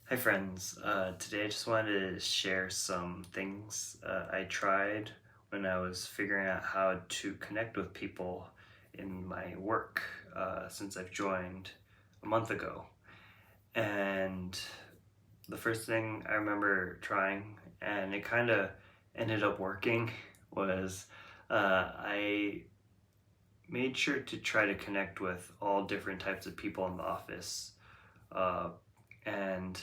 Hi friends, today I just wanted to share some things I tried when I was figuring out how to connect with people in my work since I've joined a month ago. And the first thing I remember trying, and it kind of ended up working, was I made sure to try to connect with all different types of people in the office. Uh, and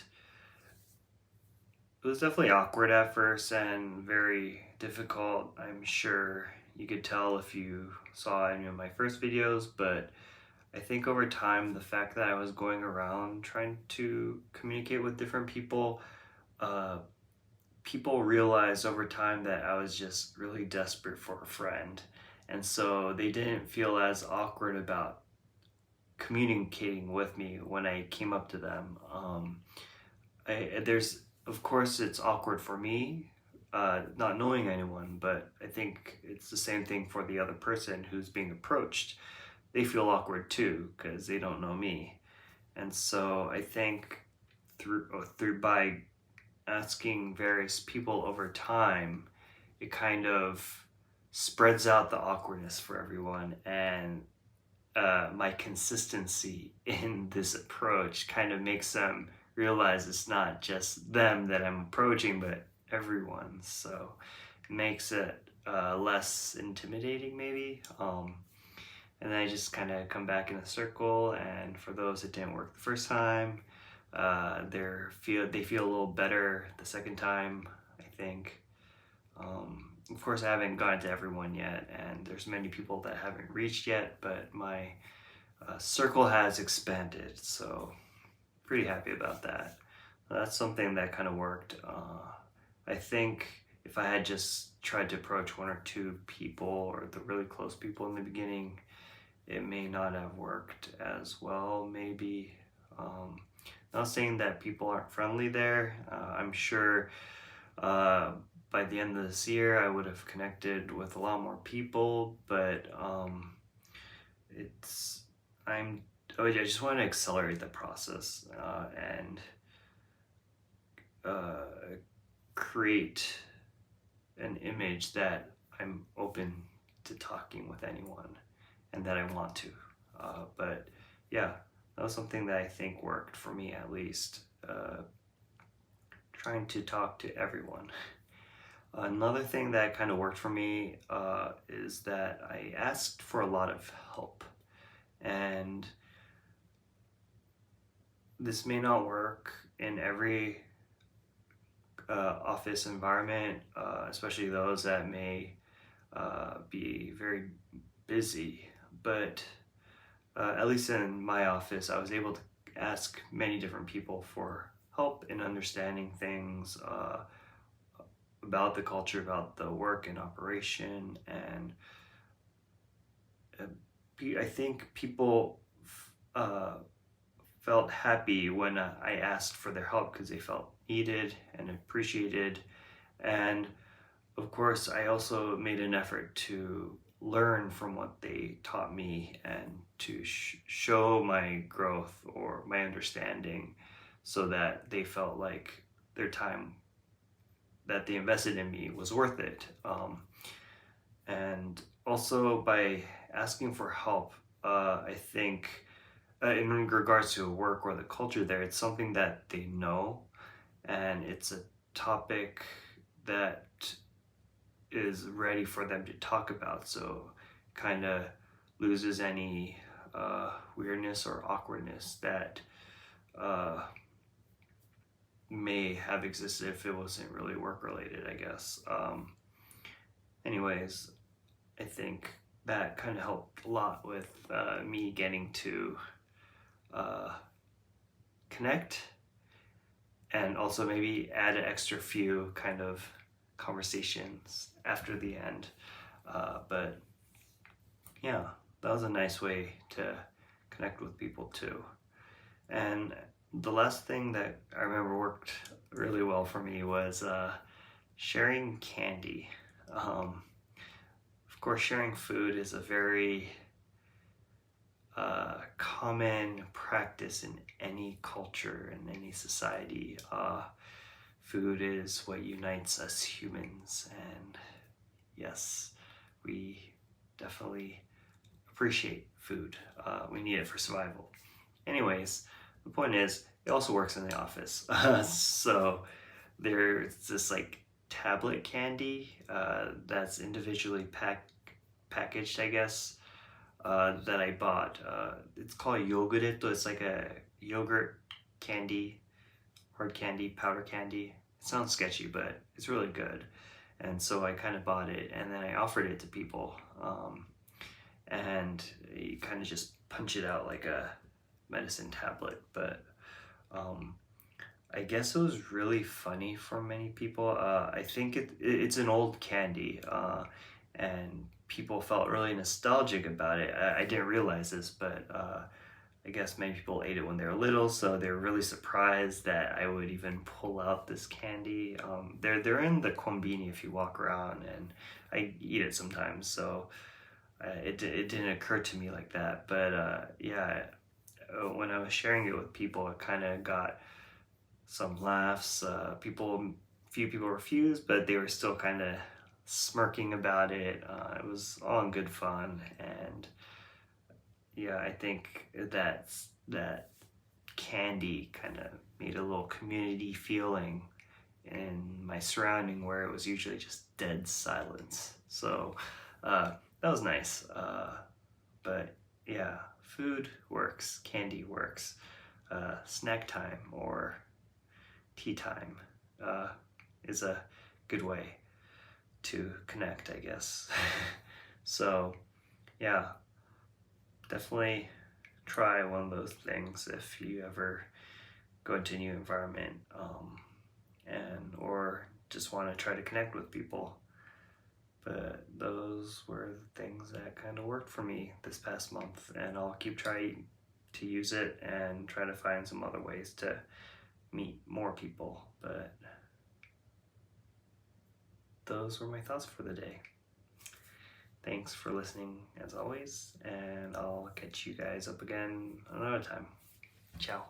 It was definitely awkward at first and very difficult. I'm sure you could tell if you saw any of my first videos, but I think over time, the fact that I was going around trying to communicate with different people, uh, people realized over time that I was just really desperate for a friend. And so they didn't feel as awkward about communicating with me when I came up to them. There's, of course, it's awkward for me, not knowing anyone, but I think it's the same thing for the other person who's being approached. They feel awkward too because they don't know me, and so I think through by asking various people over time, it kind of spreads out the awkwardness for everyone, and my consistency in this approach kind of makes them realize it's not just them that I'm approaching, but everyone. So it makes it less intimidating, maybe. And then I just kind of come back in a circle. And for those that didn't work the first time, they feel a little better the second time, I think. Of course, I haven't gotten to everyone yet, and there's many people that haven't reached yet, but my circle has expanded, so pretty happy about that. That's something that kind of worked. I think if I had just tried to approach one or two people or the really close people in the beginning, it may not have worked as well, maybe. Not saying that people aren't friendly there. I'm sure by the end of this year I would have connected with a lot more people, but it's I'm I just want to accelerate the process and uh, create an image that I'm open to talking with anyone and that I want to. But yeah, that was something that I think worked for me at least. Trying to talk to everyone. Another thing that kind of worked for me is that I asked for a lot of help. And this may not work in every office environment, especially those that may be very busy. But at least in my office, I was able to ask many different people for help in understanding things about the culture, about the work and operation. And I think people felt happy when I asked for their help because they felt needed and appreciated. And of course, I also made an effort to learn from what they taught me and to show my growth or my understanding so that they felt like their time that they invested in me was worth it. And also by asking for help, I think in regards to work or the culture there, it's something that they know, and it's a topic that is ready for them to talk about. So kind of loses any weirdness or awkwardness that may have existed if it wasn't really work related, I guess. Anyways, I think that kind of helped a lot with me getting to connect and also maybe add an extra few kind of conversations after the end. But yeah, that was a nice way to connect with people too. And the last thing that I remember worked really well for me was sharing candy. Of course, sharing food is a very common practice in any culture, in any society. Food is what unites us humans, and yes, we definitely appreciate food. We need it for survival. Anyways, the point is, it also works in the office. So there's this like tablet candy that's individually packaged, I guess, that I bought. It's called Yogureto. It's like a yogurt candy, hard candy, powder candy. It sounds sketchy, but it's really good. And so I kind of bought it, and then I offered it to people. And you kind of just punch it out like a medicine tablet. But I guess it was really funny for many people. I think it's an old candy, and people felt really nostalgic about it. I didn't realize this, but I guess many people ate it when they were little, so they were really surprised that I would even pull out this candy. They're in the kombini if you walk around, and I eat it sometimes. So it didn't occur to me like that. But yeah, when I was sharing it with people, it kind of got some laughs. Few people refused, but they were still kind of smirking about it. It was all in good fun, and yeah, I think that candy kind of made a little community feeling in my surrounding where it was usually just dead silence. So that was nice. But yeah, food works, candy works. Snack time or tea time is a good way to connect, I guess. So yeah, definitely try one of those things if you ever go into a new environment, and or just want to try to connect with people. But those were the things that kind of worked for me this past month, and I'll keep trying to use it and try to find some other ways to meet more people. But those were my thoughts for the day. Thanks for listening as always, and I'll catch you guys up again another time. Ciao.